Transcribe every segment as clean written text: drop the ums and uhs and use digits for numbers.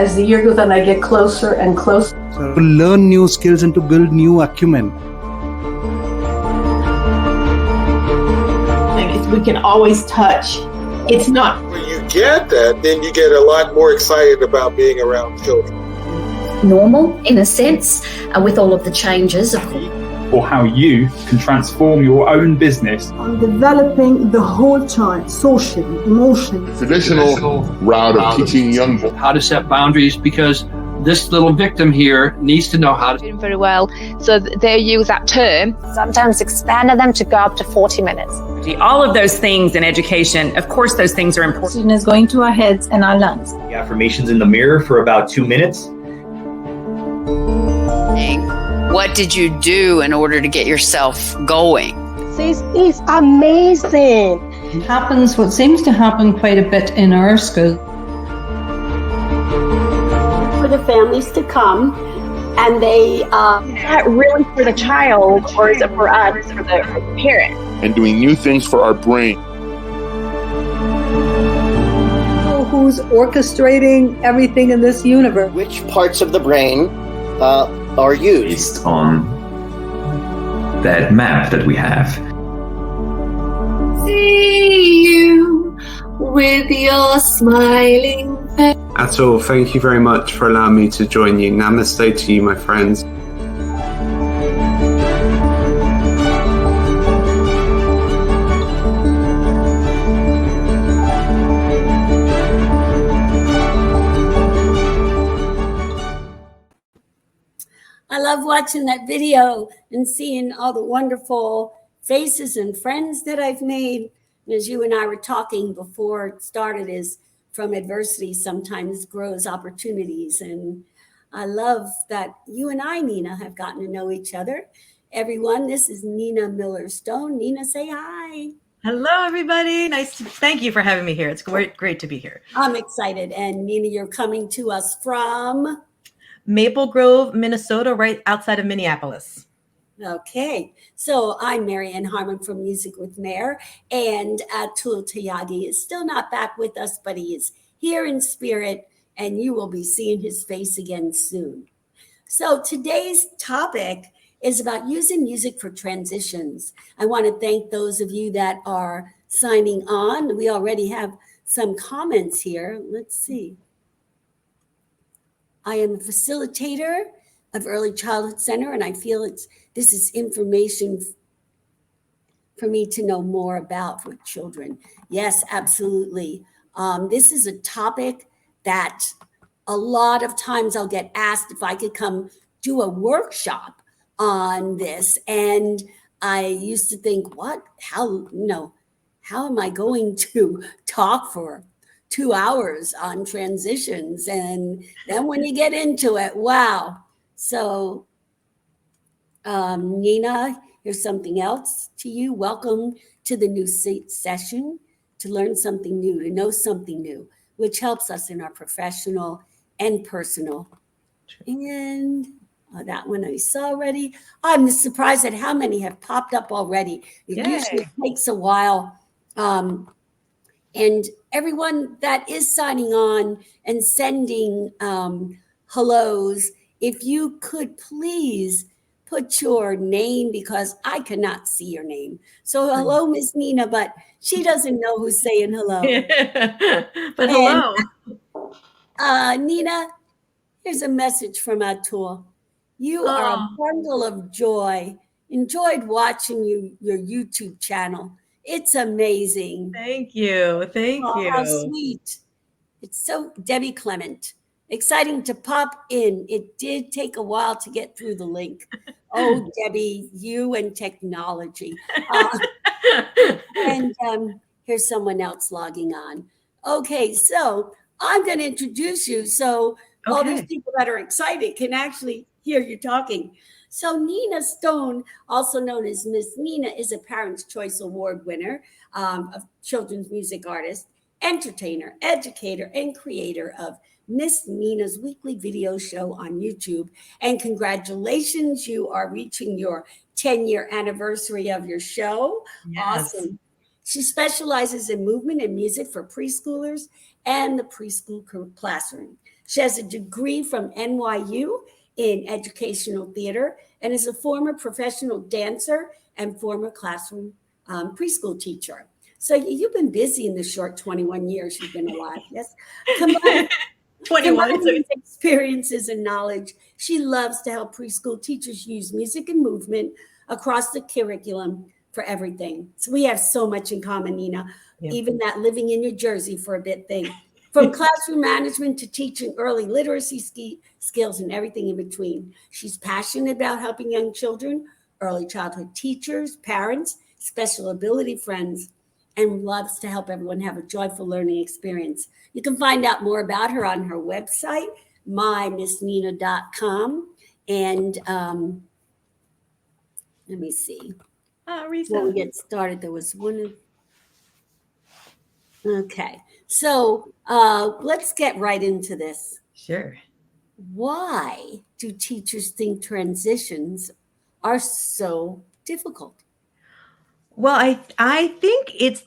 as the year goes on, I get closer and closer. So to learn new skills and to build new acumen. And we can always touch. It's not. When you get that, then you get a lot more excited about being around children. Normal, in a sense, with all of the changes, of course. Or how you can transform your own business. On developing the whole child, socially, emotionally. Traditional route of teaching young boys how to set boundaries, because this little victim here needs to know how to. Doing very well, so they use that term. Sometimes expanded them to go up to 40 minutes. All of those things in education, of course, those things are important. Student is going to our heads and our lungs. The affirmations in the mirror for about 2 minutes. What did you do in order to get yourself going? This is amazing. It happens, what seems to happen quite a bit in our school. For the families to come, and they... Is that really for the child, or is it for us, for the parent? And doing new things for our brain. Who's orchestrating everything in this universe? Which parts of the brain are used? Based on that map that we have. See you with your smiling face. Atul, thank you very much for allowing me to join you. Namaste to you, my friends. I love watching that video and seeing all the wonderful faces and friends that I've made. And as you and I were talking before it started, is from adversity sometimes grows opportunities. And I love that you and I, Nina, have gotten to know each other. Everyone, this is Nina Miller-Stone. Nina, say hi. Hello, everybody. Thank you for having me here. It's great to be here. I'm excited. And Nina, you're coming to us from? Maple Grove, Minnesota, right outside of Minneapolis. Okay, so I'm Marianne Harmon from Music with Mare, and Atul Tyagi is still not back with us, but he is here in spirit, and you will be seeing his face again soon. So today's topic is about using music for transitions. I want to thank those of you that are signing on. We already have some comments here. Let's see. I am a facilitator of Early Childhood Center, and I feel this is information for me to know more about with children. Yes, absolutely. This is a topic that a lot of times I'll get asked if I could come do a workshop on this. And I used to think, how am I going to talk for 2 hours on transitions? And then when you get into it, wow. So Nina, here's something else to you. Welcome to the new session, to learn something new, to know something new, which helps us in our professional and personal. And that one I saw already. I'm surprised at how many have popped up already. It usually takes a while. And everyone that is signing on and sending hellos, if you could please put your name, because I cannot see your name. So hello, Miss Nina, but she doesn't know who's saying hello. But hello. Nina, here's a message from Atul. You are a bundle of joy. Enjoyed watching your YouTube channel. It's amazing. Thank you. Thank you. How sweet. It's so Debbie Clement. Exciting to pop in. It did take a while to get through the link. Oh, Debbie, you and technology. And here's someone else logging on. Okay, so I'm going to introduce you so all these people that are excited can actually hear you talking. So Nina Stone, also known as Miss Nina, is a Parents' Choice Award winner, of children's music artist, entertainer, educator, and creator of Miss Nina's weekly video show on YouTube. And congratulations, you are reaching your 10-year anniversary of your show. Yes. Awesome. She specializes in movement and music for preschoolers and the preschool classroom. She has a degree from NYU in educational theater and is a former professional dancer and former classroom preschool teacher. So you've been busy in the short 21 years you've been alive. Yes. 21. Combining experiences and knowledge, she loves to help preschool teachers use music and movement across the curriculum for everything. So we have so much in common, Nina. Yeah. Even that living in New Jersey for a bit thing. From classroom management to teaching early literacy skills and everything in between. She's passionate about helping young children, early childhood teachers, parents, special ability friends, and loves to help everyone have a joyful learning experience. You can find out more about her on her website, mymissnina.com. And let me see. Before we get started, there was one. Okay, so let's get right into this. Sure. Why do teachers think transitions are so difficult? Well, I think it's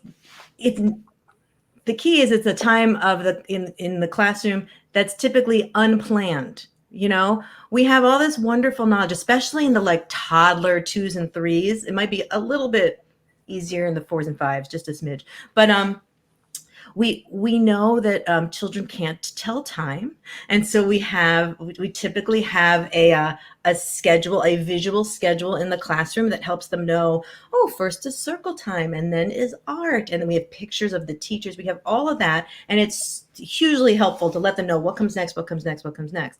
the key is it's a time of in the classroom that's typically unplanned. You know, we have all this wonderful knowledge, especially in the like toddler 2s and 3s. It might be a little bit easier in the 4s and 5s, just a smidge. But we know that children can't tell time, and so we typically have a schedule, a visual schedule in the classroom that helps them know, oh, first is circle time, and then is art, and then we have pictures of the teachers. We have all of that, and it's hugely helpful to let them know what comes next, what comes next, what comes next.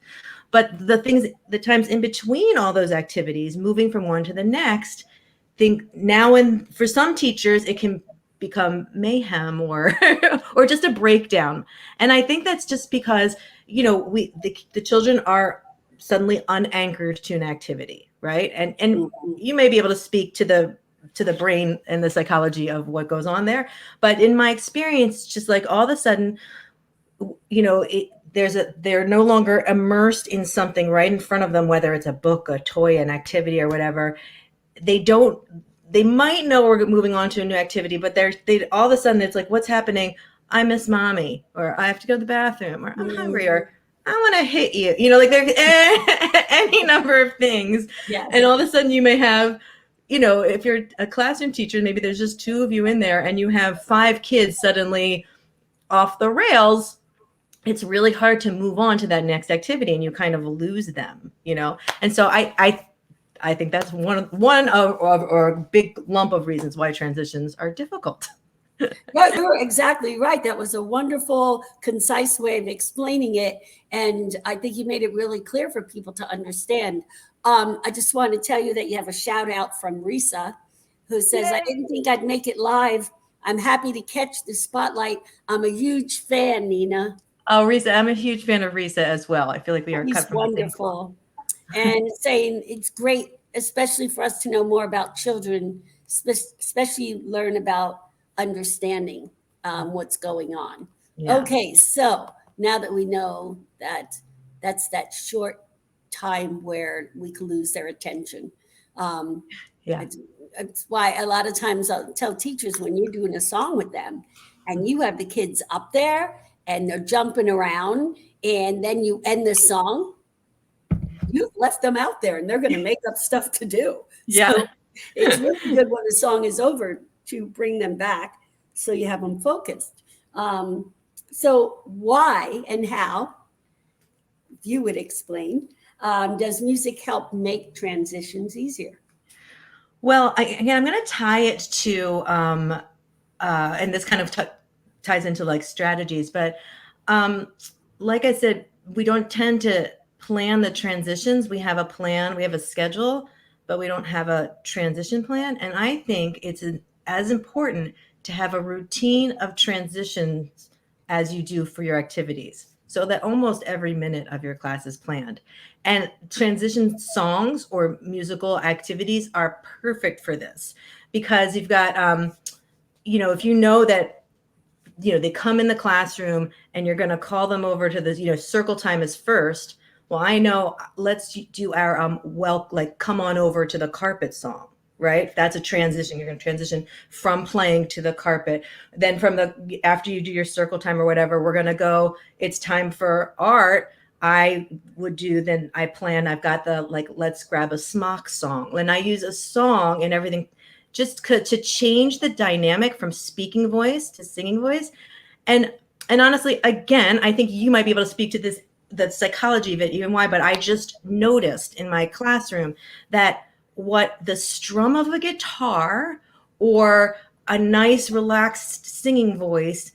But the times in between all those activities, moving from one to the next, for some teachers it can become mayhem or or just a breakdown. And I think that's just because, you know, the children are suddenly unanchored to an activity, right? And you may be able to speak to the brain and the psychology of what goes on there. But in my experience, just like all of a sudden, you know, they're no longer immersed in something right in front of them, whether it's a book, a toy, an activity, or whatever. They might know we're moving on to a new activity, but they all of a sudden it's like, what's happening? I miss mommy, or I have to go to the bathroom, or I'm hungry, or I want to hit you. You know, like there's any number of things. Yes. And all of a sudden you may have, you know, if you're a classroom teacher, maybe there's just 2 of you in there and you have 5 kids suddenly off the rails. It's really hard to move on to that next activity, and you kind of lose them, you know? And so I think that's one of a big lump of reasons why transitions are difficult. Yeah, you're exactly right. That was a wonderful, concise way of explaining it. And I think you made it really clear for people to understand. I just want to tell you that you have a shout out from Risa, who says, I didn't think I'd make it live. I'm happy to catch the spotlight. I'm a huge fan, Nina. Oh, Risa, I'm a huge fan of Risa as well. I feel like we are cut from wonderful. And saying it's great, especially for us to know more about children, especially learn about understanding what's going on. Yeah. Okay, so now that we know that that's that short time where we can lose their attention. It's why a lot of times I'll tell teachers when you're doing a song with them and you have the kids up there and they're jumping around and then you end the song, you've left them out there and they're going to make up stuff to do. Yeah. So it's really good when the song is over to bring them back so you have them focused. So why and how, if you would explain, does music help make transitions easier? Well, I'm going to tie it to, and this kind of ties into like strategies, but like I said, we don't tend to plan the transitions. We have a plan, we have a schedule, but we don't have a transition plan. And I think it's as important to have a routine of transitions as you do for your activities, so that almost every minute of your class is planned. And transition songs or musical activities are perfect for this, because you've got, you know, if you know that, you know, they come in the classroom and you're going to call them over to the, you know, circle time is first. Well, I know, let's do our, like, come on over to the carpet song, right? That's a transition. You're going to transition from playing to the carpet. Then after you do your circle time or whatever, we're going to go, it's time for art. I've got let's grab a smock song. And I use a song and everything just to change the dynamic from speaking voice to singing voice. And honestly, again, I think you might be able to speak to this, the psychology of it, even why, but I just noticed in my classroom that what the strum of a guitar or a nice relaxed singing voice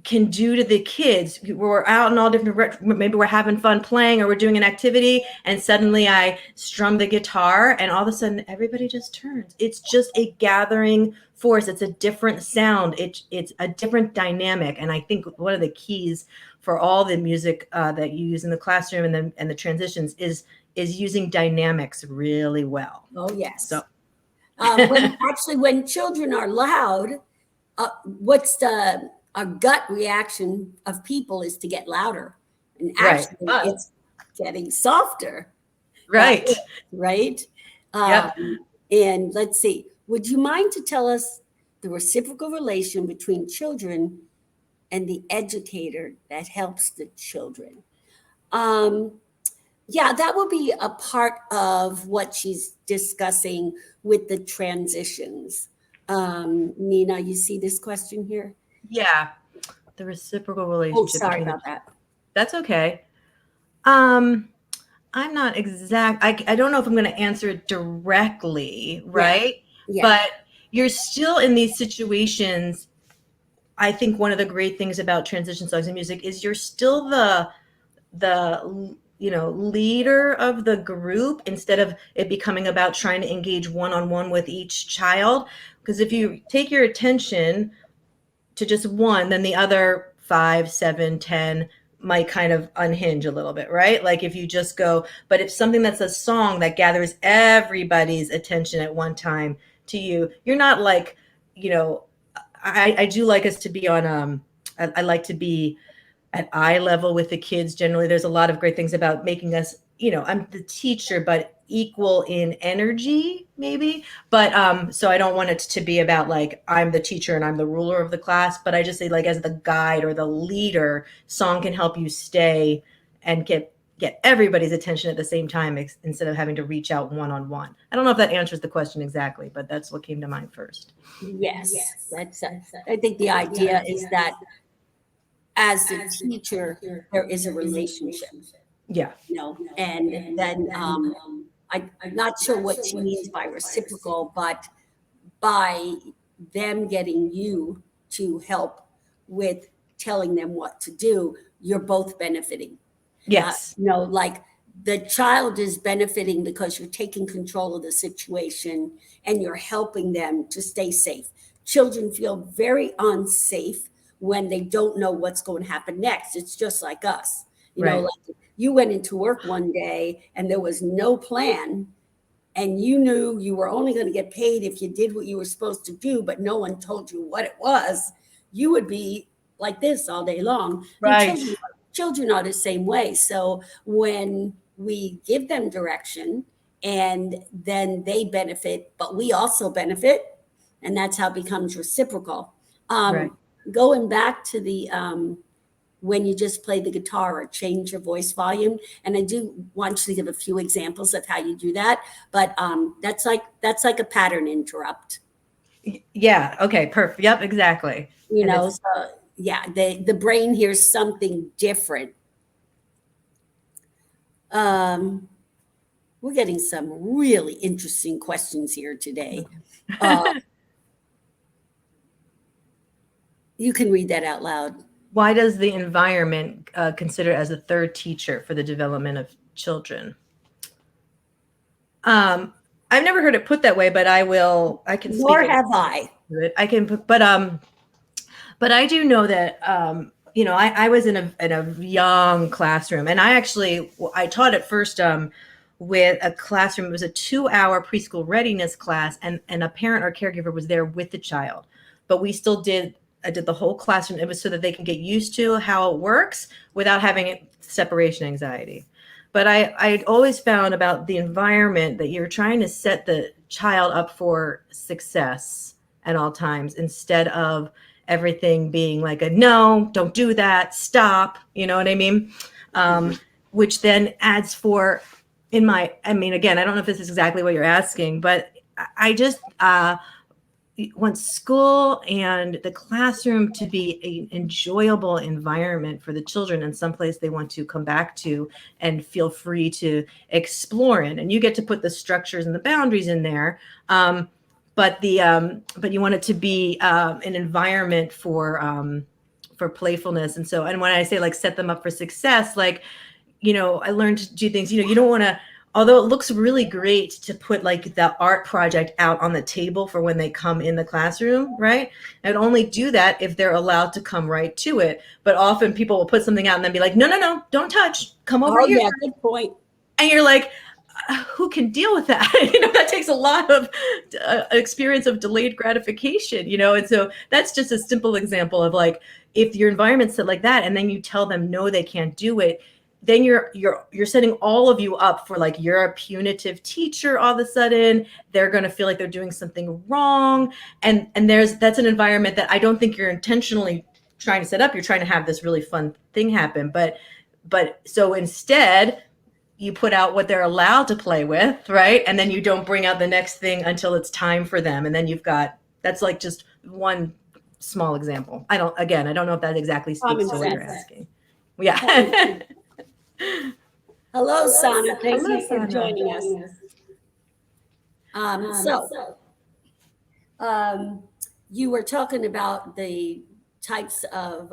can do to the kids. We're out in all different, maybe we're having fun playing or we're doing an activity and suddenly I strum the guitar and all of a sudden everybody just turns. It's just a gathering force. It's a different sound. It's a different dynamic. And I think one of the keys for all the music that you use in the classroom and the transitions is using dynamics really well. Oh, yes. So when children are loud, our gut reaction of people is to get louder, and actually it's getting softer. Right. Right. Yep. And let's see, would you mind to tell us the reciprocal relation between children and the educator that helps the children? Yeah, that will be a part of what she's discussing with the transitions. Nina, you see this question here? Yeah, the reciprocal relationship. Oh, sorry about that. That's okay. I'm not exact. I don't know if I'm going to answer it directly, right? Yeah. But you're still in these situations. I think one of the great things about transition songs and music is you're still the leader of the group instead of it becoming about trying to engage one-on-one with each child. Because if you take your attention to just one, then the other 5, 7, 10 might kind of unhinge a little bit, right? Like if you just go, but if something that's a song that gathers everybody's attention at one time to you, you're not like, I do like us to be on, I like to be at eye level with the kids. Generally, there's a lot of great things about making us, I'm the teacher, but equal in energy, maybe. But so I don't want it to be about like I'm the teacher and I'm the ruler of the class, but I just say like as the guide or the leader, song can help you stay and get everybody's attention at the same time instead of having to reach out one-on-one. I don't know if that answers the question exactly, but that's what came to mind first. Yes. That's I think the idea is that as a teacher, there is a relationship. Yeah. And then I'm not sure what she means by reciprocal, but by them getting you to help with telling them what to do, you're both benefiting. Yes. Like the child is benefiting because you're taking control of the situation and you're helping them to stay safe. Children feel very unsafe when they don't know what's going to happen next. It's just like us. Like you went into work one day and there was no plan and you knew you were only going to get paid if you did what you were supposed to do, but no one told you what it was. You would be like this all day long. Right. Children are the same way. So when we give them direction and then they benefit, but we also benefit, and that's how it becomes reciprocal. Going back to the when you just play the guitar or change your voice volume, and I do want you to give a few examples of how you do that, but that's like a pattern interrupt. Yeah. Okay. Perfect. Yep. Exactly. The brain hears something different. We're getting some really interesting questions here today. You can read that out loud. Why does the environment consider as a third teacher for the development of children? I've never heard it put that way, but I can. Nor have I. I can, but I do know that I was in a young classroom, and I taught at first with a classroom. It was a 2-hour preschool readiness class, and a parent or caregiver was there with the child, but we still I did the whole classroom. It was so that they can get used to how it works without having separation anxiety. But I'd always found about the environment that you're trying to set the child up for success at all times, instead of everything being like a no, don't do that, stop, you know what I mean? Which then adds for, again, I don't know if this is exactly what you're asking, but I just want school and the classroom to be an enjoyable environment for the children, and someplace they want to come back to and feel free to explore in. And you get to put the structures and the boundaries in there. But you want it to be an environment for playfulness. And when I say like set them up for success, like, I learned to do things, you don't want to, although it looks really great to put like the art project out on the table for when they come in the classroom, right? I'd only do that if they're allowed to come right to it. But often people will put something out and then be like, no, don't touch, come over here. Yeah, good point. And you're like, who can deal with that? That takes a lot of experience of delayed gratification, and so that's just a simple example of like, if your environment's set like that and then you tell them no, they can't do it, then you're setting all of you up for like, you're a punitive teacher. All of a sudden they're going to feel like they're doing something wrong, and that's an environment that I don't think you're intentionally trying to set up. You're trying to have this really fun thing happen, but so instead you put out what they're allowed to play with, right? And then you don't bring out the next thing until it's time for them, and then that's like just one small example. I don't know if that exactly speaks to what you're asking. Yeah. Hello, Sana. Thank you for joining us. You were talking about the types of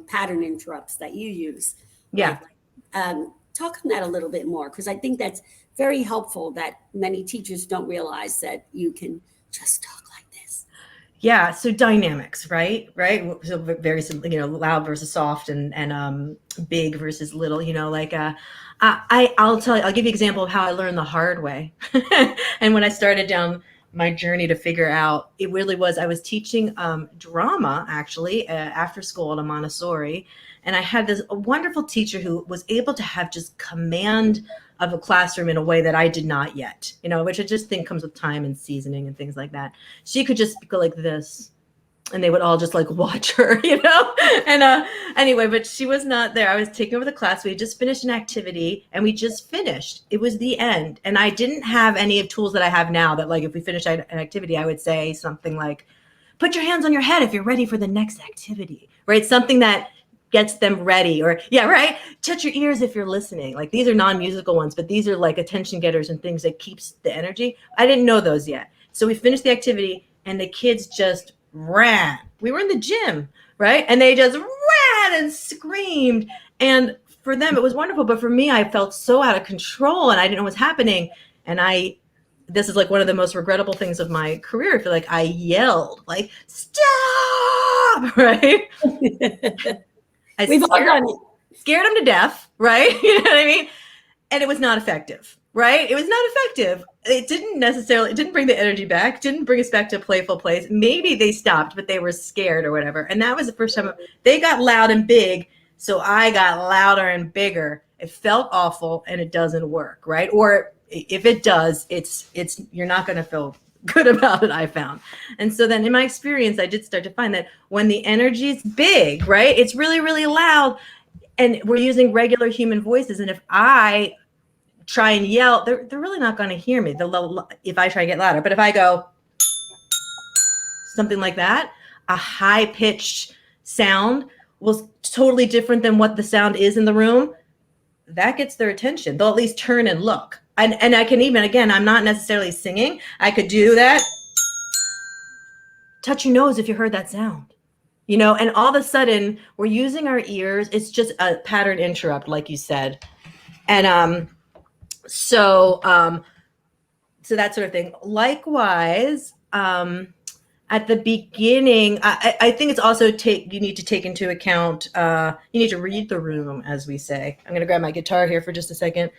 pattern interrupts that you use. Yeah. Talk on that a little bit more, because I think that's very helpful, that many teachers don't realize that you can just talk like this. Yeah. So dynamics, right? So very simple, loud versus soft, and big versus little, I'll give you an example of how I learned the hard way. And when I started down my journey to figure out, it really was, I was teaching drama actually after school at a Montessori. And I had this wonderful teacher who was able to have just command of a classroom in a way that I did not yet, which I just think comes with time and seasoning and things like that. She could just go like this, and they would all just like watch her, and anyway, but she was not there. I was taking over the class. We had just finished an activity, and we just finished. It was the end. And I didn't have any of tools that I have now that, like, if we finish an activity, I would say something like, put your hands on your head if you're ready for the next activity, right? Something that gets them ready, or touch your ears if you're listening. Like, these are non-musical ones, but these are like attention getters and things that keeps the energy. I didn't know those yet. So we finished the activity, and the kids just ran. We were in the gym, right? And they just ran and screamed. And for them, it was wonderful. But for me, I felt so out of control, and I didn't know what's happening. And this is like one of the most regrettable things of my career. I feel like I yelled like, stop, right? We've all done it. Scared them to death, right? You know what I mean? And it was not effective, right? It was not effective. It didn't bring the energy back, didn't bring us back to a playful place. Maybe they stopped, but they were scared or whatever. And that was the first time they got loud and big. So I got louder and bigger. It felt awful, and it doesn't work, right? Or if it does, it's you're not going to feel good about it, I found. And so then in my experience, I did start to find that when the energy is big, right, it's really, really loud, and we're using regular human voices. And if I try and yell, they're really not going to hear me if I try to get louder. But if I go something like that, a high-pitched sound was totally different than what the sound is in the room. That gets their attention. They'll at least turn and look. And I can even, again, I'm not necessarily singing. I could do that. Touch your nose if you heard that sound, and all of a sudden we're using our ears. It's just a pattern interrupt, like you said. And so that sort of thing. Likewise, at the beginning, I think it's also you need to take into account, you need to read the room, as we say. I'm going to grab my guitar here for just a second.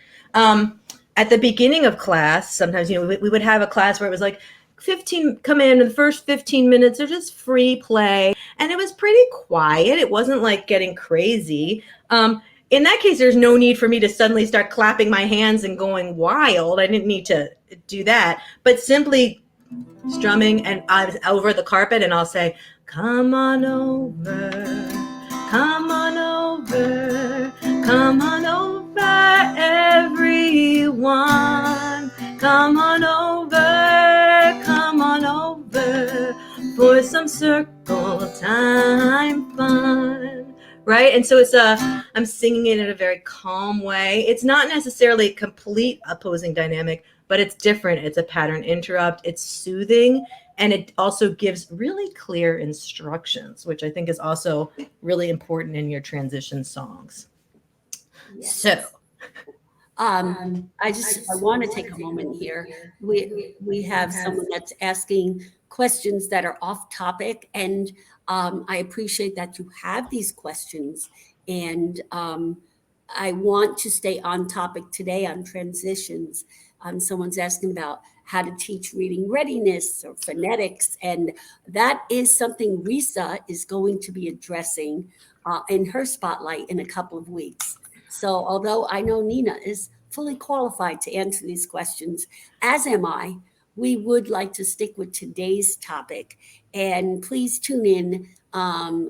At the beginning of class, sometimes, we would have a class where it was like 15, come in, and the first 15 minutes are just free play. And it was pretty quiet. It wasn't like getting crazy. in that case, there's no need for me to suddenly start clapping my hands and going wild. I didn't need to do that, but simply strumming and over the carpet, and I'll say, come on over, come on over, come on over, everyone, come on over for some circle time fun. Right? And so I'm singing it in a very calm way. It's not necessarily a complete opposing dynamic, but it's different. It's a pattern interrupt. It's soothing. And it also gives really clear instructions, which I think is also really important in your transition songs. Yes. So I want to take a moment here. We have someone that's asking questions that are off topic, and I appreciate that you have these questions. And I want to stay on topic today on transitions. Someone's asking about how to teach reading readiness or phonetics, and that is something Risa is going to be addressing in her spotlight in a couple of weeks. So although I know Nina is fully qualified to answer these questions, as am I, we would like to stick with today's topic. And please tune in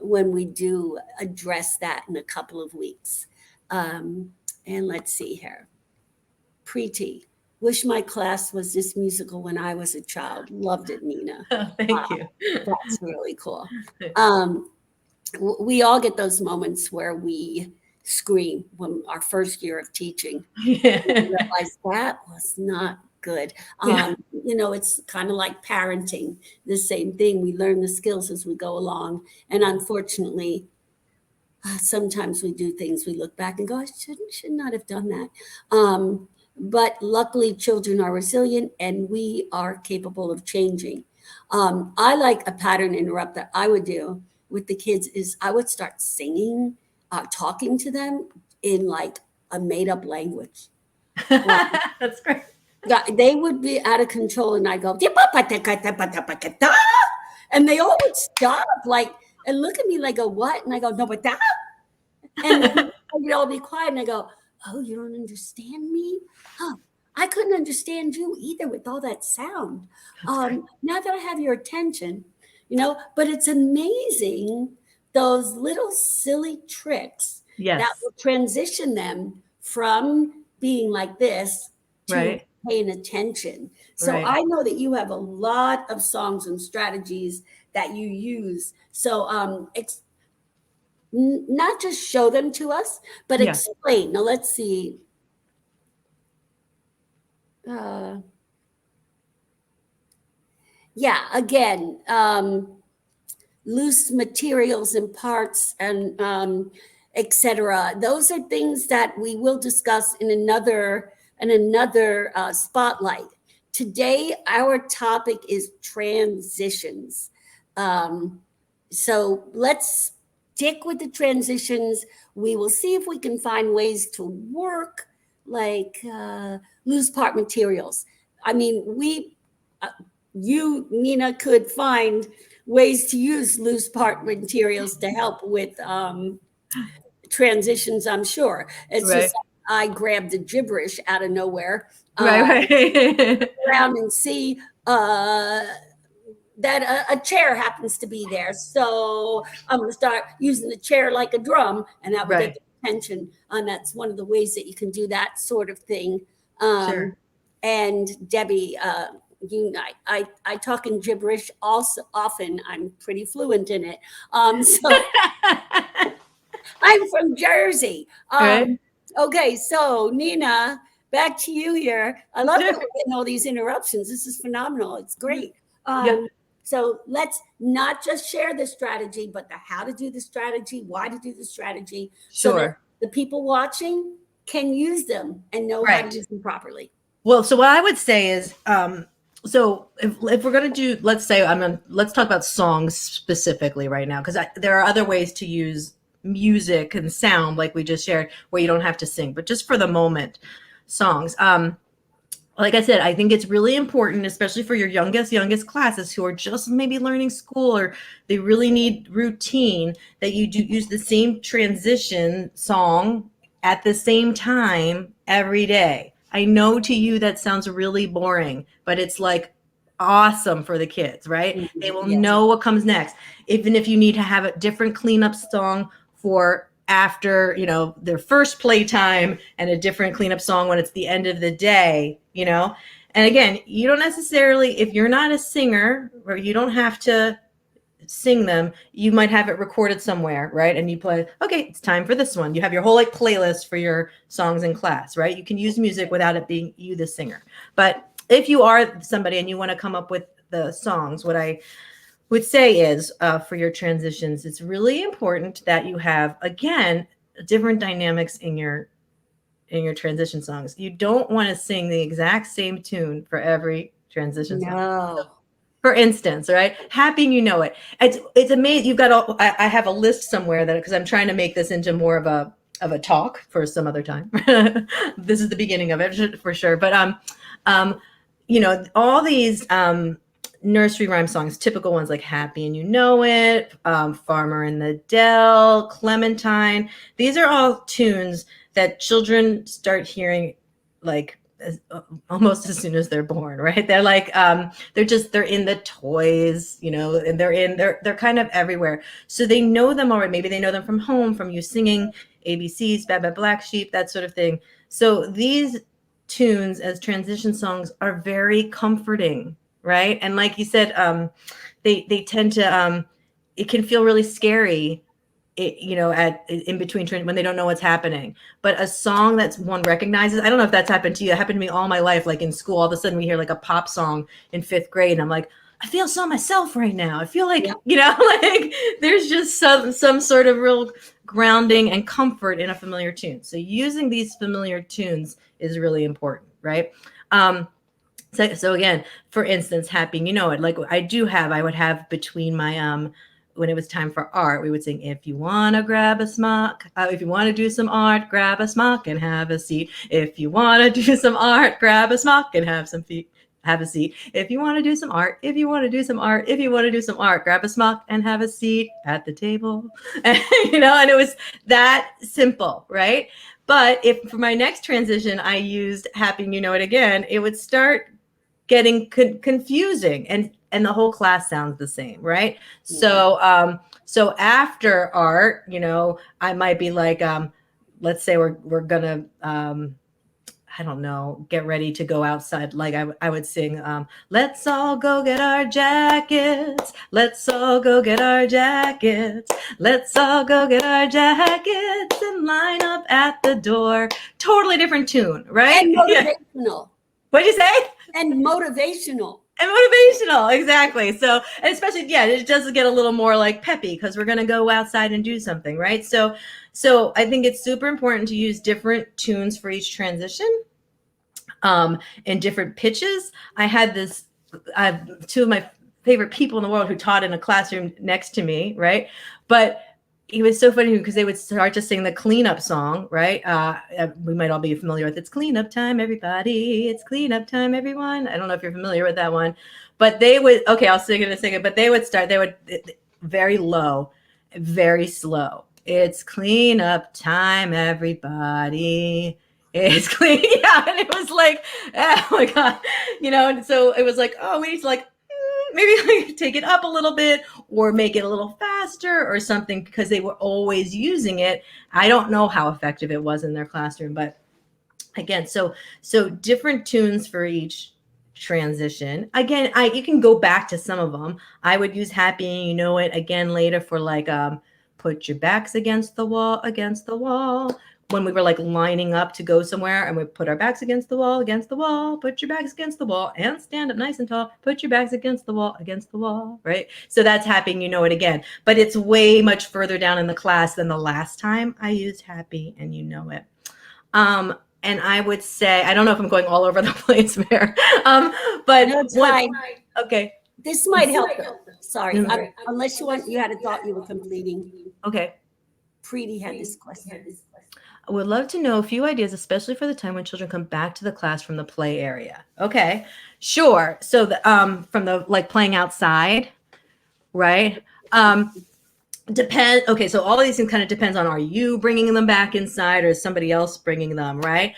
when we do address that in a couple of weeks. And let's see here. Preeti, wish my class was this musical when I was a child. Loved it, Nina. Oh, thank you. That's really cool. We all get those moments where we scream when our first year of teaching. Yeah. We realize that was not good. It's kind of like parenting, the same thing. We learn the skills as we go along. And unfortunately, sometimes we do things, we look back and go, I should not have done that. But luckily, children are resilient and we are capable of changing. I like a pattern interrupt that I would do with the kids is I would start singing, talking to them in like a made up language. That's great. They would be out of control and I go, and they all would stop and look at me like, what? And I go, no, but that. And they'd all be quiet and I go, oh, you don't understand me? Oh, I couldn't understand you either with all that sound. Now that I have your attention, but it's amazing those little silly tricks that will transition them from being like this to paying attention. So I know that you have a lot of songs and strategies that you use. So not just show them to us, but explain. Now let's see. Again, loose materials and parts and etc. Those are things that we will discuss in another spotlight. Today, our topic is transitions. So let's stick with the transitions. We will see if we can find ways to work like loose part materials. I mean, you, Nina, could find ways to use loose part materials to help with transitions, I'm sure. It's just I grabbed the gibberish out of nowhere. Around and see that a chair happens to be there. So I'm going to start using the chair like a drum, and that will get the attention. And that's one of the ways that you can do that sort of thing. And Debbie, I talk in gibberish also often. I'm pretty fluent in it. So I'm from Jersey. Okay, so Nina, back to you here. I love that we're getting all these interruptions. This is phenomenal. It's great. So let's not just share the strategy, but the how to do the strategy, why to do the strategy. So that the people watching can use them and know how to use them properly. Well, so what I would say is, so if we're going to do, let's talk about songs specifically right now, because there are other ways to use music and sound like we just shared where you don't have to sing, but just for the moment, songs. Like I said, I think it's really important, especially for your youngest classes who are just maybe learning school or they really need routine, that you do use the same transition song at the same time every day. I know to you that sounds really boring, but it's like awesome for the kids, right? They will know what comes next. Even if you need to have a different cleanup song for after, their first playtime and a different cleanup song when it's the end of the day, And again, you don't necessarily, if you're not a singer, or you don't have to sing them, you might have it recorded somewhere, right? And you play, okay, it's time for this one. You have your whole playlist for your songs in class, right? You can use music without it being you, the singer. But if you are somebody and you want to come up with the songs, what I would say is for your transitions, it's really important that you have, again, different dynamics in your transition songs. You don't want to sing the exact same tune for every transition song. No. For instance, right? Happy and You Know It. It's amazing. You've got I have a list somewhere that, because I'm trying to make this into more of a talk for some other time. This is the beginning of it for sure. But all these nursery rhyme songs, typical ones like Happy and You Know It, Farmer in the Dell, Clementine. These are all tunes that children start hearing almost as soon as they're born, right? They're like, they're in the toys, and they're kind of everywhere. So they know them already. Maybe they know them from home, from you singing ABCs, Bad Bad Black Sheep, that sort of thing. So these tunes as transition songs are very comforting, right? And like you said, they tend to, it can feel really scary, in between when they don't know what's happening. But a song that's one recognizes, I don't know if that's happened to you. It happened to me all my life. Like in school, all of a sudden we hear like a pop song in 5th grade, and I'm like, I feel so myself right now. I feel like, like there's just some sort of real grounding and comfort in a familiar tune. So using these familiar tunes is really important, right? So again, for instance, Happy and You Know It. Like I would have between my when it was time for art, we would sing, if you want to grab a smock, if you want to do some art, grab a smock and have a seat. If you want to do some art, grab a smock and have a seat. If you want to do some art, if you want to do some art, if you want to do some art, grab a smock and have a seat at the table. And it was that simple, right? But if for my next transition, I used Happy and You Know It again, it would start getting confusing, and the whole class sounds the same, right? So so after art, I might be like, let's say we're gonna I don't know, get ready to go outside. Like I would sing, let's all go get our jackets. Let's all go get our jackets. Let's all go get our jackets and line up at the door. Totally different tune, right? And motivational. What'd you say? And motivational. And motivational, exactly. So, and especially, it does get a little more like peppy because we're going to go outside and do something, right? So I think it's super important to use different tunes for each transition, and different pitches. I had two of my favorite people in the world who taught in a classroom next to me, right? But it was so funny because they would start to sing the cleanup song, right? We might all be familiar with It's Cleanup Time, everybody. It's cleanup time, everyone. I don't know if you're familiar with that one, but they would, okay, I'll sing it, but they would very low, very slow. It's cleanup time, everybody. It's clean. Yeah. And it was like, oh my God, and so it was like, oh, we need to maybe take it up a little bit or make it a little faster or something, because they were always using it. I don't know how effective it was in their classroom, but again, so different tunes for each transition. Again, you can go back to some of them. I would use Happy and You Know It again later for put your backs against the wall. When we were lining up to go somewhere, and we put our backs against the wall, put your backs against the wall, and stand up nice and tall, put your backs against the wall, right? So that's Happy and You Know It again. But it's way much further down in the class than the last time I used Happy and You Know It. And I would say, I don't know if I'm going all over the place there, but no, it's fine. Okay. This might help. Sorry, unless you had a thought you were completing. Okay. Preeti had this question. I would love to know a few ideas, especially for the time when children come back to the class from the play area. Okay, sure. So from the playing outside, right? Okay, so all of these things kind of depends on, are you bringing them back inside or is somebody else bringing them, right?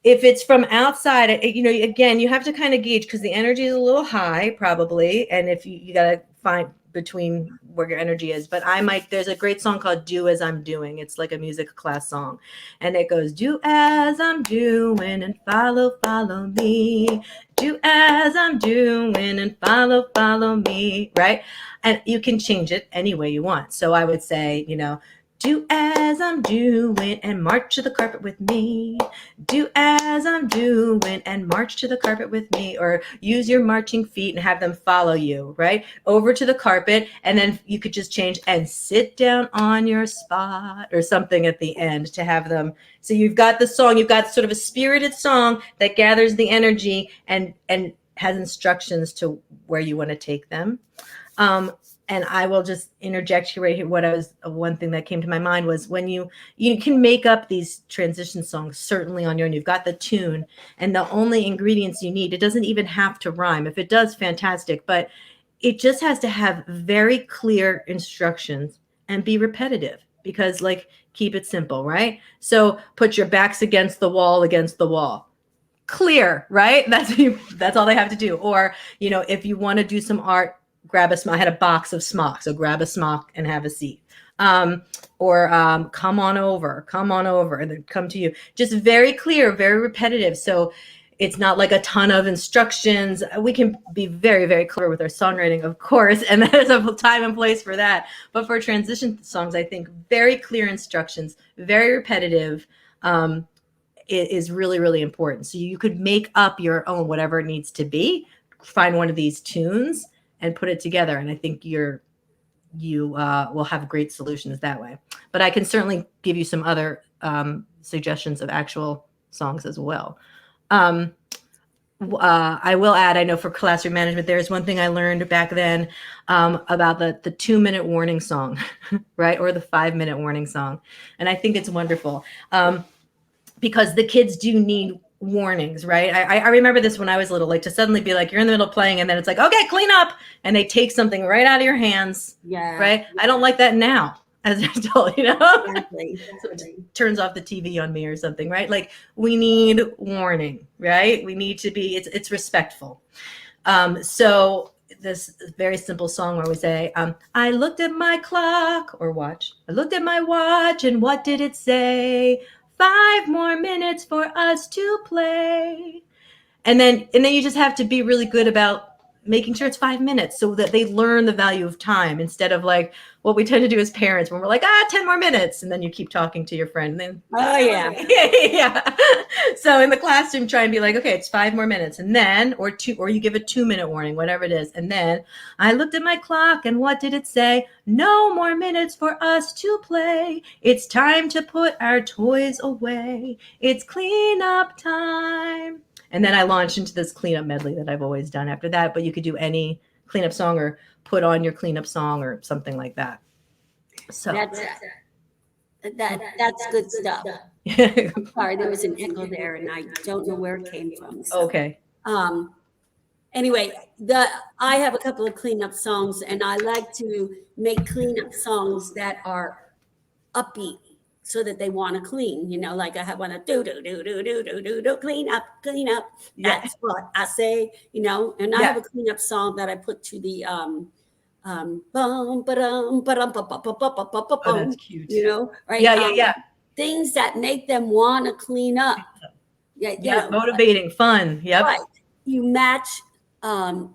If it's from outside, again, you have to kind of gauge, because the energy is a little high probably, and if you got to find between where your energy is. But there's a great song called Do As I'm Doing. It's like a music class song, and it goes, do as I'm doing and follow me, do as I'm doing and follow me, right? And you can change it any way you want. So I would say, do as I'm doing and march to the carpet with me. Do as I'm doing and march to the carpet with me. Or use your marching feet and have them follow you, right? Over to the carpet. And then you could just change and sit down on your spot or something at the end to have them. So you've got the song, you've got sort of a spirited song that gathers the energy and has instructions to where you want to take them. And I will just interject here right here. One thing that came to my mind was, when you can make up these transition songs certainly on your own. You've got the tune and the only ingredients you need. It doesn't even have to rhyme. If it does, fantastic. But it just has to have very clear instructions and be repetitive, because keep it simple, right? So put your backs against the wall, clear, right? That's all they have to do. Or, if you want to do some art, grab a smock. I had a box of smocks, so grab a smock and have a seat. Or come on over, and then come to you. Just very clear, very repetitive. So it's not like a ton of instructions. We can be very, very clear with our songwriting, of course, and there's a time and place for that. But for transition songs, I think very clear instructions, very repetitive, is really, really important. So you could make up your own, whatever it needs to be, find one of these tunes and put it together. And I think you will have great solutions that way. But I can certainly give you some other suggestions of actual songs as well. I will add, I know for classroom management, there's one thing I learned back then about the 2-minute warning song, right? Or the 5-minute warning song. And I think it's wonderful because the kids do need warnings, right? I remember this when I was little, to suddenly be like, you're in the middle of playing and then it's like, okay, clean up. And they take something right out of your hands. Yeah. Right. Yeah. I don't like that now as an adult, Exactly. So it turns off the TV on me or something, right? We need warning, right? We need to be, it's respectful. So this very simple song where we say, I looked at my clock or watch. I looked at my watch and what did it say? 5 more minutes for us to play. And then you just have to be really good about making sure it's 5 minutes so that they learn the value of time, instead of what we tend to do as parents when we're like, 10 more minutes. And then you keep talking to your friend. And then, oh, yeah. Yeah. So in the classroom, try and be like, okay, it's 5 more minutes. And then, or you give a 2-minute warning, whatever it is. And then I looked at my clock and what did it say? No more minutes for us to play. It's time to put our toys away. It's cleanup time. And then I launched into this cleanup medley that I've always done after that. But you could do any cleanup song or put on your cleanup song or something like that. So that's good stuff. I'm sorry, there was an echo there, and I don't know where it came from. So. Okay. Anyway, I have a couple of cleanup songs, and I like to make cleanup songs that are upbeat, so that they want to clean, I have one do clean up. Yeah. That's what I say, and I have a cleanup song that I put to the bum ba-dum ba-dum. That's cute. Right? Yeah. Things that make them want to clean up. Yeah, motivating, fun. Yep. Right. You match.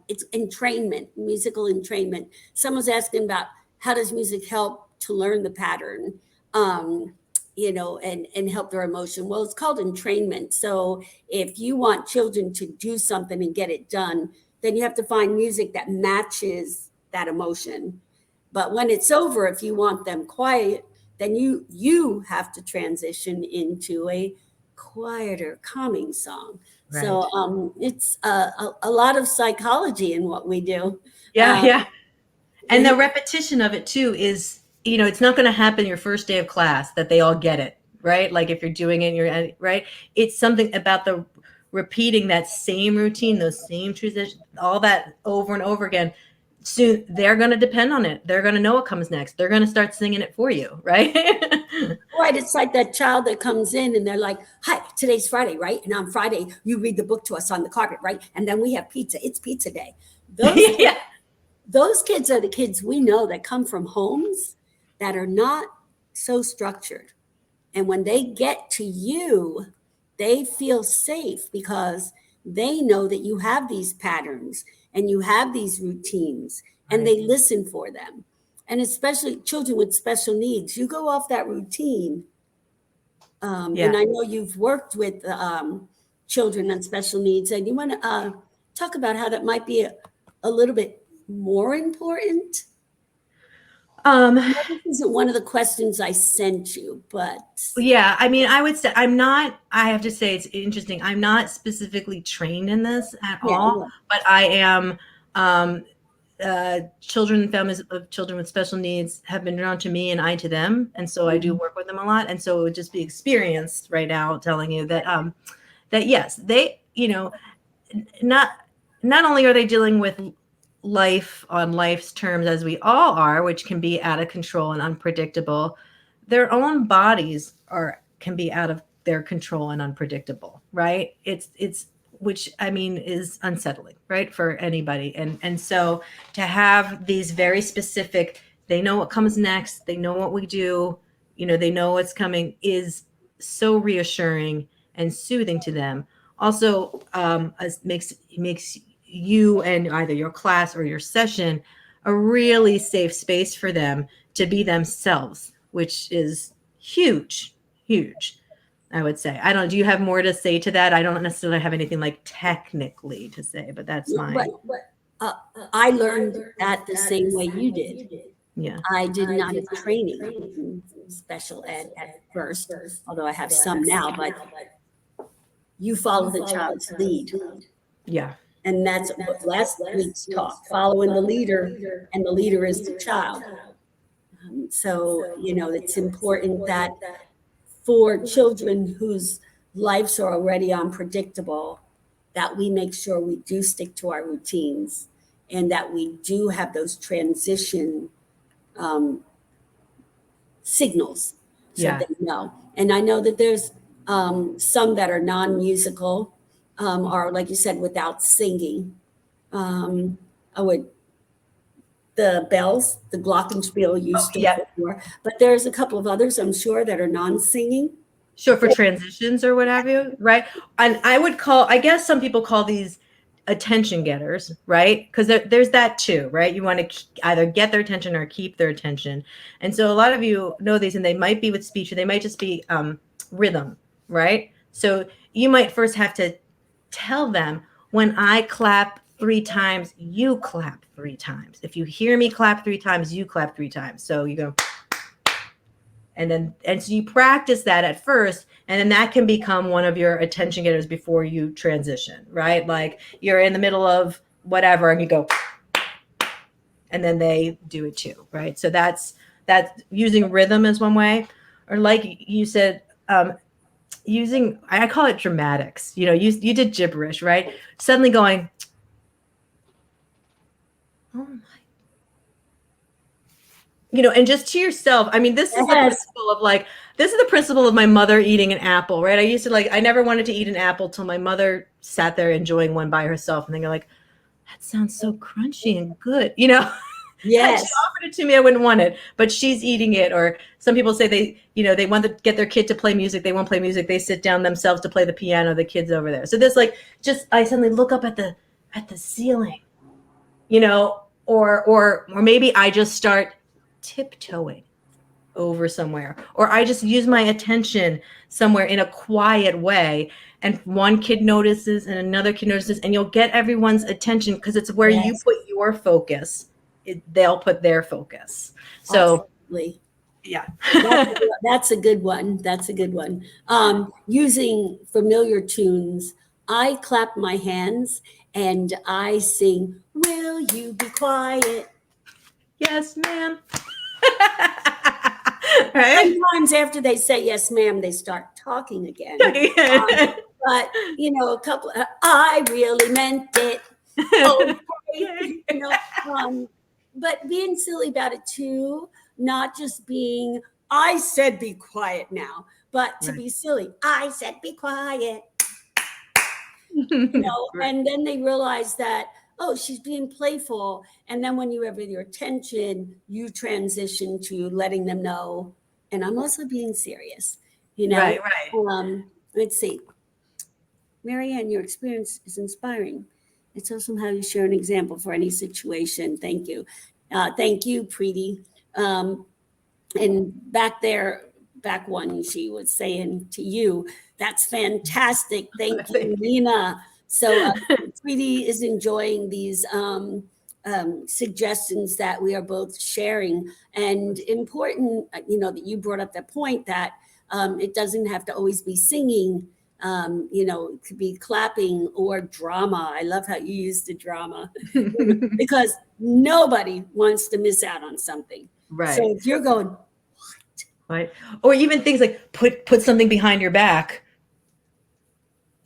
It's entrainment, musical entrainment. Someone's asking about how does music help to learn the pattern. And help their emotion. Well, it's called entrainment. So if you want children to do something and get it done, then you have to find music that matches that emotion. But when it's over, if you want them quiet, then you have to transition into a quieter, calming song. Right. So it's a lot of psychology in what we do. Yeah. And the repetition of it too is, it's not going to happen your first day of class that they all get it, right? If you're doing it, right? It's something about the repeating that same routine, those same transitions, all that over and over again soon they're going to depend on it. They're going to know what comes next. They're going to start singing it for you, right? Right. It's like that child that comes in and they're like, hi, today's Friday, right? And on Friday, you read the book to us on the carpet, right? And then we have pizza. It's pizza day. Those kids are the kids we know that come from homes that are not so structured. And when they get to you, they feel safe because they know that you have these patterns and you have these routines and they listen for them. And especially children with special needs, you go off that routine. And I know you've worked with children on special needs, and you want to talk about how that might be a little bit more important. This isn't one of the questions I sent you, but yeah, I mean, I would say I have to say it's interesting. I'm not specifically trained in this at all, but I am. Children and families of children with special needs have been drawn to me and I to them. And so I do work with them a lot. And so it would just be experience right now telling you that, that yes, they, not only are they dealing with life on life's terms as we all are, which can be out of control and unpredictable, their own bodies can be out of their control and unpredictable, right? It's which I mean is unsettling, right, for anybody. And so to have these very specific, they know what comes next, they know what we do, they know what's coming, is so reassuring and soothing to them. Also, makes you and either your class or your session a really safe space for them to be themselves, which is huge, huge. I would say. I don't. Do you have more to say to that? I don't necessarily have anything like technically to say, but that's mine. I learned that the same way you did. Yeah. I did not have training in special ed at first, although I have some now. But you follow the child's lead. Yeah. And that's what last week's talk, following the leader, and the leader is the child. So it's important that for children whose lives are already unpredictable, that we make sure we do stick to our routines and that we do have those transition signals so they know. And I know that there's some that are non-musical or, like you said, without singing. The bells, the glockenspiel used to before, but there's a couple of others I'm sure that are non-singing. Sure, for transitions or what have you, right? And I guess some people call these attention getters, right? Because there's that too, right? You want to either get their attention or keep their attention. And so a lot of you know these, and they might be with speech, or they might just be rhythm, right? So you might first have to tell them, when I clap 3 times, you clap 3 times. If you hear me clap 3 times, you clap 3 times. So you go, and so you practice that at first, and then that can become one of your attention getters before you transition, right? Like you're in the middle of whatever and you go, and then they do it too, right? So that's using rhythm is one way. Or like you said, using, I call it dramatics. You did gibberish, right? Suddenly going, oh my, and just to yourself. I mean, this is the principle of this is the principle of my mother eating an apple, right? I used to I never wanted to eat an apple till my mother sat there enjoying one by herself, and then you're like, that sounds so crunchy and good, Yes. If she offered it to me, I wouldn't want it, but she's eating it. Or some people say they want to get their kid to play music. They won't play music. They sit down themselves to play the piano. The kid's over there. So there's I suddenly look up at the ceiling, or maybe I just start tiptoeing over somewhere, or I just use my attention somewhere in a quiet way, and one kid notices and another kid notices, and you'll get everyone's attention because it's where you put your focus, they'll put their focus. So absolutely. Yeah. That's a good one. That's a good one. Using familiar tunes, I clap my hands and I sing, "Will you be quiet?" Yes, ma'am. Right? Sometimes after they say yes, ma'am, they start talking again. But a couple. I really meant it. Okay. but being silly about it too, not just being, I said be quiet now, but to be silly. I said be quiet. And then they realize that, oh, she's being playful. And then when you have your attention, you transition to letting them know, and I'm also being serious, Right. Let's see. Marianne, your experience is inspiring. It's awesome how you share an example for any situation. Thank you. Thank you, Preeti. And back when she was saying to you, that's fantastic. Thank you, Nina. So Preeti is enjoying these suggestions that we are both sharing, and important, that you brought up the point that it doesn't have to always be singing. It could be clapping or drama. I love how you use the drama because nobody wants to miss out on something. Right. So if you're going, what? Right. Or even things like put something behind your back.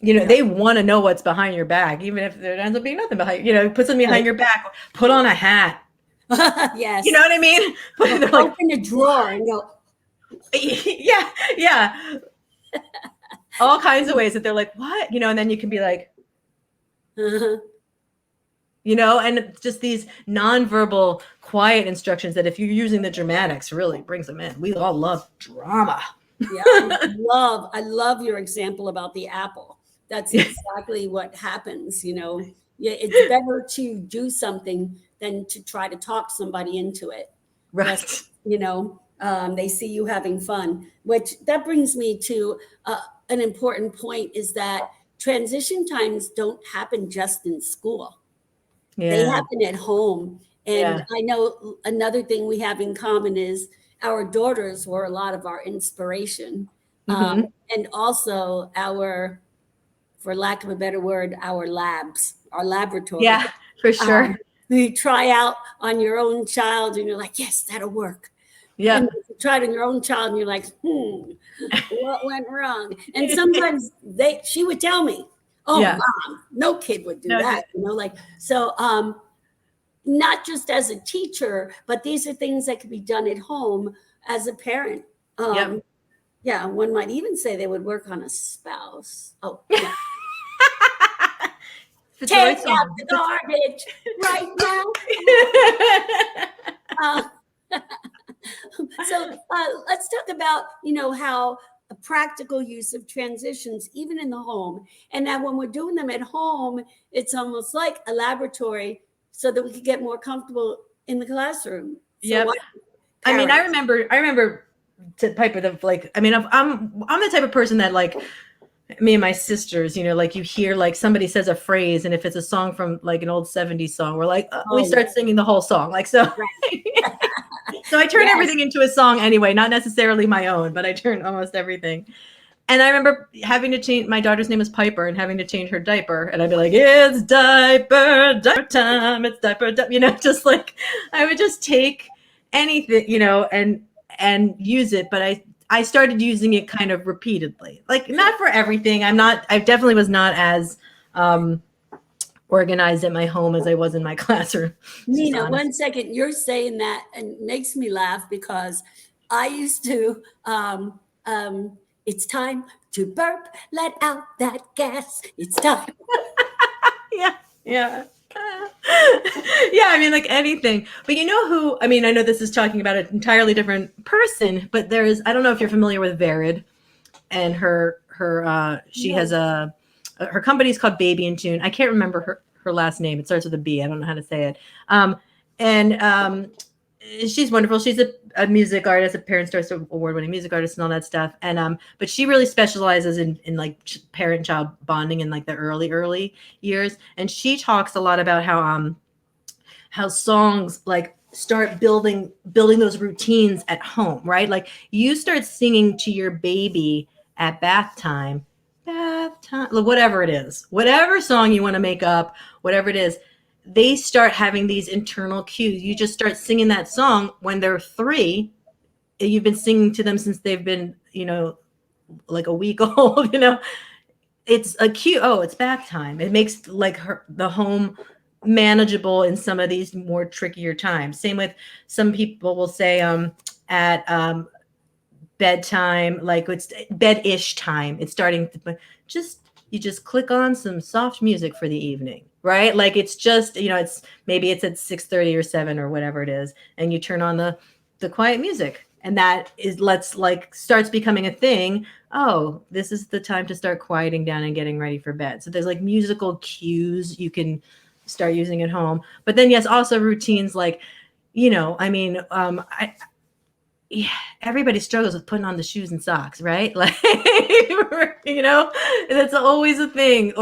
They want to know what's behind your back, even if there ends up being nothing behind, put something behind your back, put on a hat. Yes. You know what I mean? Open a drawer and go. Yeah. All kinds of ways that they're like, what? And then you can be like, and it's just these nonverbal, quiet instructions that if you're using the dramatics, really brings them in. We all love drama. Yeah, I love your example about the apple. That's exactly what happens. It's better to do something than to try to talk somebody into it. Right. They see you having fun, which that brings me to an important point, is that transition times don't happen just in school. Yeah. They happen at home. And I know another thing we have in common is our daughters were a lot of our inspiration. And also for lack of a better word, our laboratory. Yeah, for sure. You try out on your own child and you're like, yes, that'll work. Yeah. And you try it on your own child and you're like, what went wrong? And sometimes she would tell me, Mom, no kid would do that. Not just as a teacher, but these are things that could be done at home as a parent. Yeah, one might even say they would work on a spouse. Oh, yeah. Take out the garbage right now. So let's talk about, how a practical use of transitions, even in the home. And that when we're doing them at home, it's almost like a laboratory so that we could get more comfortable in the classroom. So I remember to Piper, I'm the type of person that, like, me and my sisters, you hear like somebody says a phrase, and if it's a song from like an old 70s song, we're like, we start singing the whole song. Like, so, so I turn everything into a song anyway, not necessarily my own, but I turn almost everything. And I remember having to change, my daughter's name is Piper, and having to change her diaper. And I'd be like, it's diaper time. It's diaper time. Just like, I would just take anything, and use it. But I started using it kind of repeatedly, like not for everything. I definitely was not as organized at my home as I was in my classroom. Nina, 1 second. You're saying that and it makes me laugh because I used to, it's time to burp, let out that gas. It's time. Yeah. Like anything. But I know this is talking about an entirely different person, but I don't know if you're familiar with Verid, and she has her company's called Baby in Tune. I can't remember her last name. It starts with a B. I don't know how to say it. She's wonderful. She's a music artist, a Parents' Choice Award-winning music artist, and all that stuff. And but she really specializes in like parent-child bonding in like the early years. And she talks a lot about how songs like start building those routines at home, right? Like you start singing to your baby at bath time, whatever it is, whatever song you want to make up, whatever it is. They start having these internal cues. You just start singing that song when they're 3. You've been singing to them since they've been, like a week old, It's a cue. Oh, it's bath time. It makes like the home manageable in some of these more trickier times. Same with some people will say at bedtime, like it's bed-ish time, it's starting to you just click on some soft music for the evening, right? Like it's just, it's maybe it's at 6:30 or 7 or whatever it is, and you turn on the quiet music, and that starts becoming a thing. Oh, this is the time to start quieting down and getting ready for bed. So there's like musical cues you can start using at home. But then yes, also routines like, everybody struggles with putting on the shoes and socks, right? Like, that's always a thing.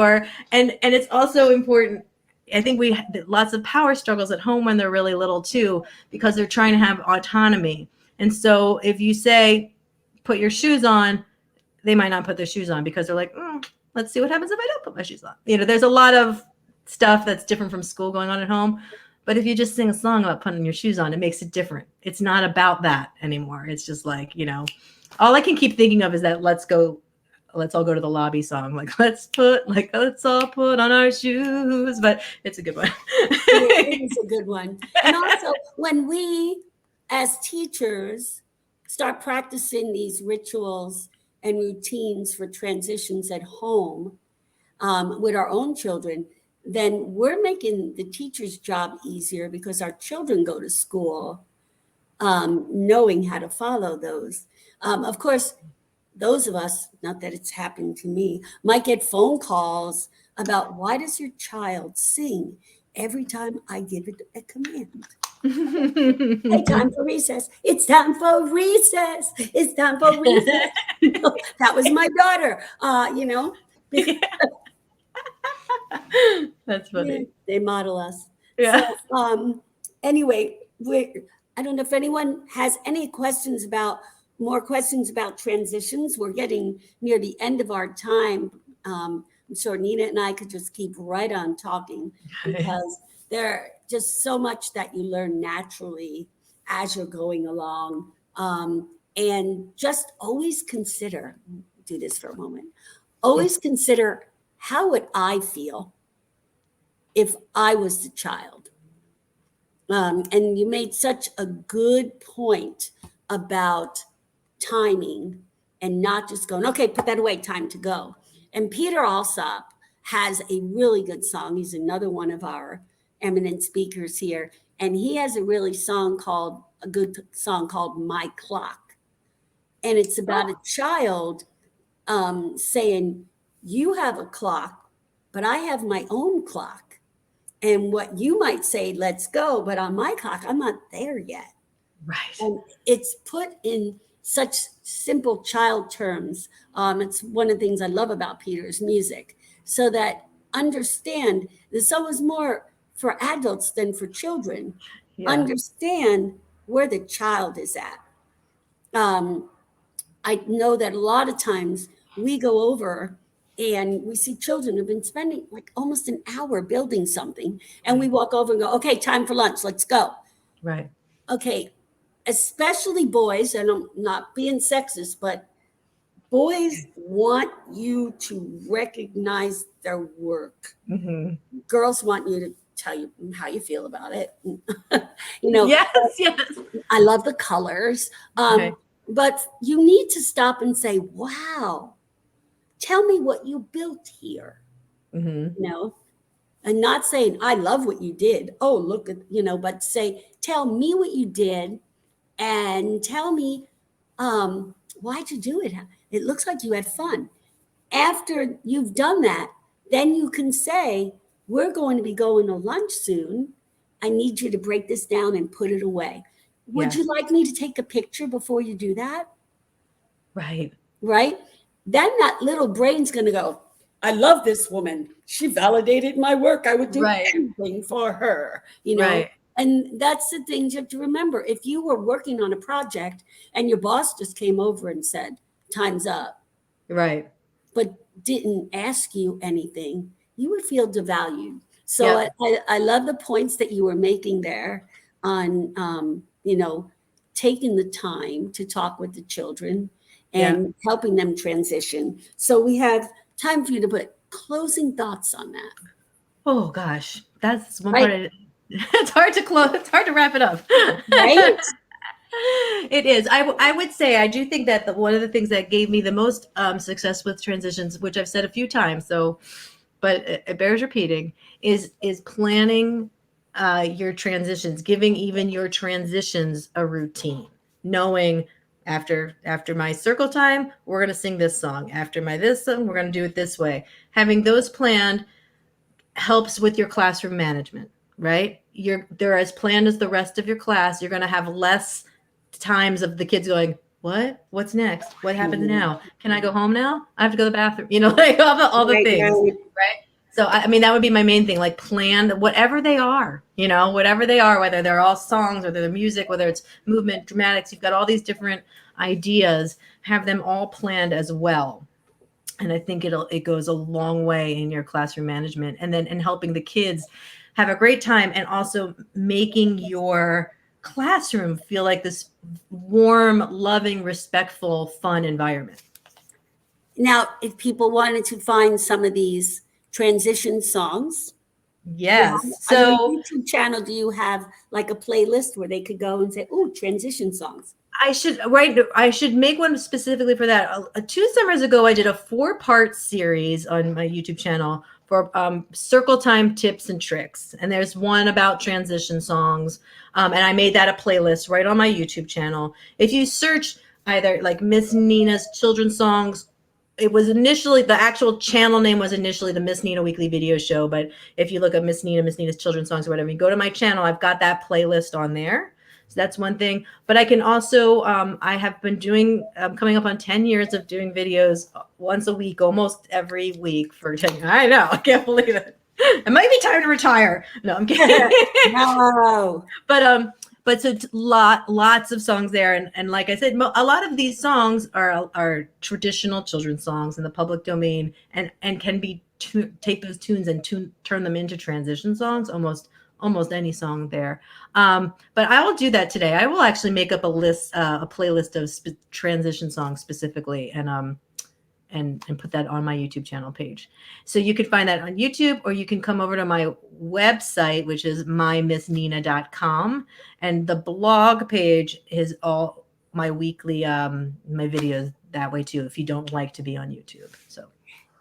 And it's also important. I think we have lots of power struggles at home when they're really little too, because they're trying to have autonomy. And so if you say, put your shoes on, they might not put their shoes on because they're like, let's see what happens if I don't put my shoes on. There's a lot of stuff that's different from school going on at home. But if you just sing a song about putting your shoes on, it makes it different. It's not about that anymore. It's just like, all I can keep thinking of is that let's all go to the lobby song. Like, let's all put on our shoes. But it's a good one. It is a good one. And also when we as teachers start practicing these rituals and routines for transitions at home with our own children, then we're making the teacher's job easier because our children go to school knowing how to follow those. Of course, those of us, not that it's happened to me, might get phone calls about why does your child sing every time I give it a command? Hey, time for recess. It's time for recess. It's time for recess. That was my daughter, That's funny. They model us. Yeah. So, anyway, I don't know if anyone has any more questions about transitions. We're getting near the end of our time. I'm sure Nina and I could just keep right on talking because there's just so much that you learn naturally as you're going along. And just always consider, do this for a moment, always consider, how would I feel if I was the child? And you made such a good point about timing and not just going, okay, put that away, time to go. And Peter Alsop has a really good song. He's another one of our eminent speakers here. And he has a good song called My Clock. And it's about a child saying, you have a clock, but I have my own clock. And what you might say, let's go, but on my clock, I'm not there yet. Right. And it's put in such simple child terms. It's one of the things I love about Peter's music, so that understand this always more for adults than for children. Yeah. Understand where the child is at. I know that a lot of times we go over and we see children who've been spending like almost an hour building something, and we walk over and go, okay, time for lunch, let's go. Right. Okay, especially boys, and I'm not being sexist, but boys want you to recognize their work. Mm-hmm. Girls want you to tell you how you feel about it. Yes. I love the colors. Okay. But you need to stop and say, wow, tell me what you built here. Mm-hmm. And not saying, I love what you did. Oh, look at, but say, tell me what you did and tell me why'd you do it? It looks like you had fun. After you've done that, then you can say, we're going to be going to lunch soon. I need you to break this down and put it away. Would you like me to take a picture before you do that? Right. Right? Then that little brain's going to go, I love this woman. She validated my work. I would do anything for her, Right. And that's the thing you have to remember. If you were working on a project and your boss just came over and said, time's up. Right. But didn't ask you anything, you would feel devalued. So I love the points that you were making there on, taking the time to talk with the children and helping them transition. So we have time for you to put closing thoughts on that. Oh, gosh. that's one part of it. It's hard to close. It's hard to wrap it up. Right? It is. I would say I do think that one of the things that gave me the most success with transitions, which I've said a few times, but it bears repeating, is planning your transitions, giving even your transitions a routine, knowing after my circle time, we're going to sing this song. After my this song, we're going to do it this way. Having those planned helps with your classroom management, right? They're as planned as the rest of your class. You're going to have less times of the kids going, what's next? What happens now? Can I go home now? I have to go to the bathroom, like all the things, right? So, I mean, that would be my main thing, like plan whatever they are, whether they're all songs, whether they're music, whether it's movement, dramatics, you've got all these different ideas, have them all planned as well. And I think it goes a long way in your classroom management and helping the kids have a great time and also making your classroom feel like this warm, loving, respectful, fun environment. Now, if people wanted to find some of these transition songs, yes. So on your YouTube channel, do you have like a playlist where they could go and say, "Oh, transition songs"? I should make one specifically for that. 2 summers ago, I did a 4-part series on my YouTube channel for circle time tips and tricks. And there's one about transition songs. And I made that a playlist right on my YouTube channel. If you search either like Miss Nina's children's songs, it was initially, the actual channel name was initially the Miss Nina Weekly Video Show. But if you look at Miss Nina's children's songs or whatever, you go to my channel, I've got that playlist on there. So that's one thing. But I can also, I have been doing, coming up on 10 years of doing videos once a week, almost every week for 10 years. I know, I can't believe it. It might be time to retire. No, I'm kidding. No. But so lots of songs there. And like I said, a lot of these songs are traditional children's songs in the public domain and can be, take those tunes and turn them into transition songs, almost any song there. But I will do that today. I will actually make up a playlist of transition songs specifically and put that on my YouTube channel page. So you can find that on YouTube, or you can come over to my website, which is mymissnina.com. And the blog page is all my weekly, my videos that way too, if you don't like to be on YouTube. So.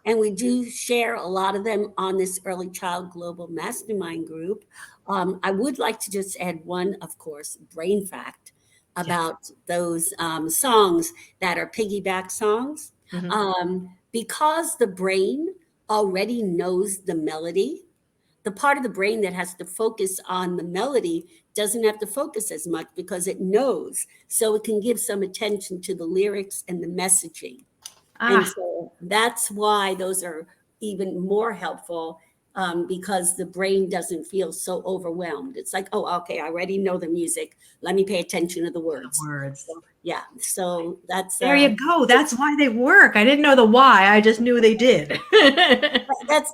And we do share a lot of them on this Early Child Global Mastermind group. I would like to just add one, of course, brain fact about those songs that are piggyback songs. Mm-hmm. Because the brain already knows the melody, the part of the brain that has to focus on the melody doesn't have to focus as much because it knows. So it can give some attention to the lyrics and the messaging. And so that's why those are even more helpful, because the brain doesn't feel so overwhelmed. It's like, oh, okay, I already know the music. Let me pay attention to the words. So, yeah. So that's there you go. That's why they work. I didn't know the why. I just knew they did.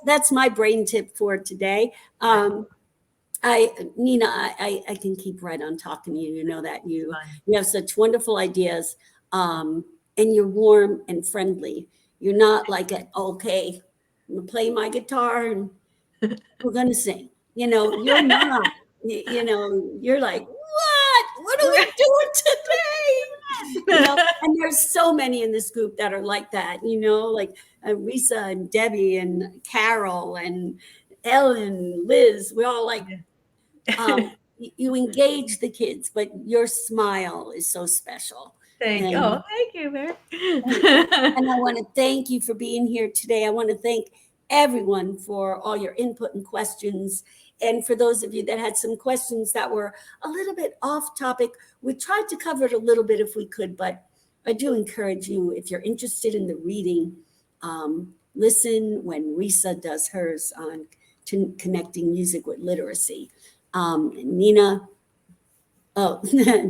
That's my brain tip for today. Nina, I can keep right on talking to you. You know that you have such wonderful ideas. And you're warm and friendly. You're not like, okay, I'm gonna play my guitar and we're gonna sing. You're not. You're like, what are we doing today? And there's so many in this group that are like that. Like Risa and Debbie and Carol and Ellen, Liz. We're all like, you engage the kids, but your smile is so special. Thank you. Oh, thank you, Mary. And I want to thank you for being here today. I want to thank everyone for all your input and questions. And for those of you that had some questions that were a little bit off topic, we tried to cover it a little bit if we could, but I do encourage you, if you're interested in the reading, listen when Risa does hers on connecting music with literacy. Nina,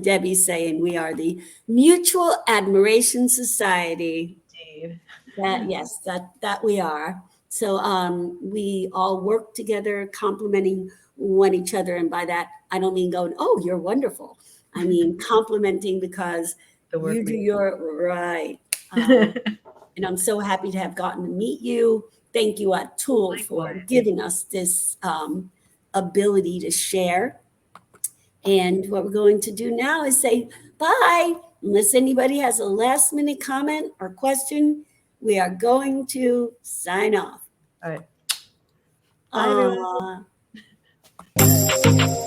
Debbie's saying we are the Mutual Admiration Society. Indeed. Yes, that we are. So we all work together, complimenting one each other. And by that, I don't mean going, oh, you're wonderful. I mean complimenting because you do your right. And I'm so happy to have gotten to meet you. Thank you, Atul, for giving us this ability to share. And what we're going to do now is say bye. Unless anybody has a last minute comment or question, we are going to sign off. All right. Bye, everyone.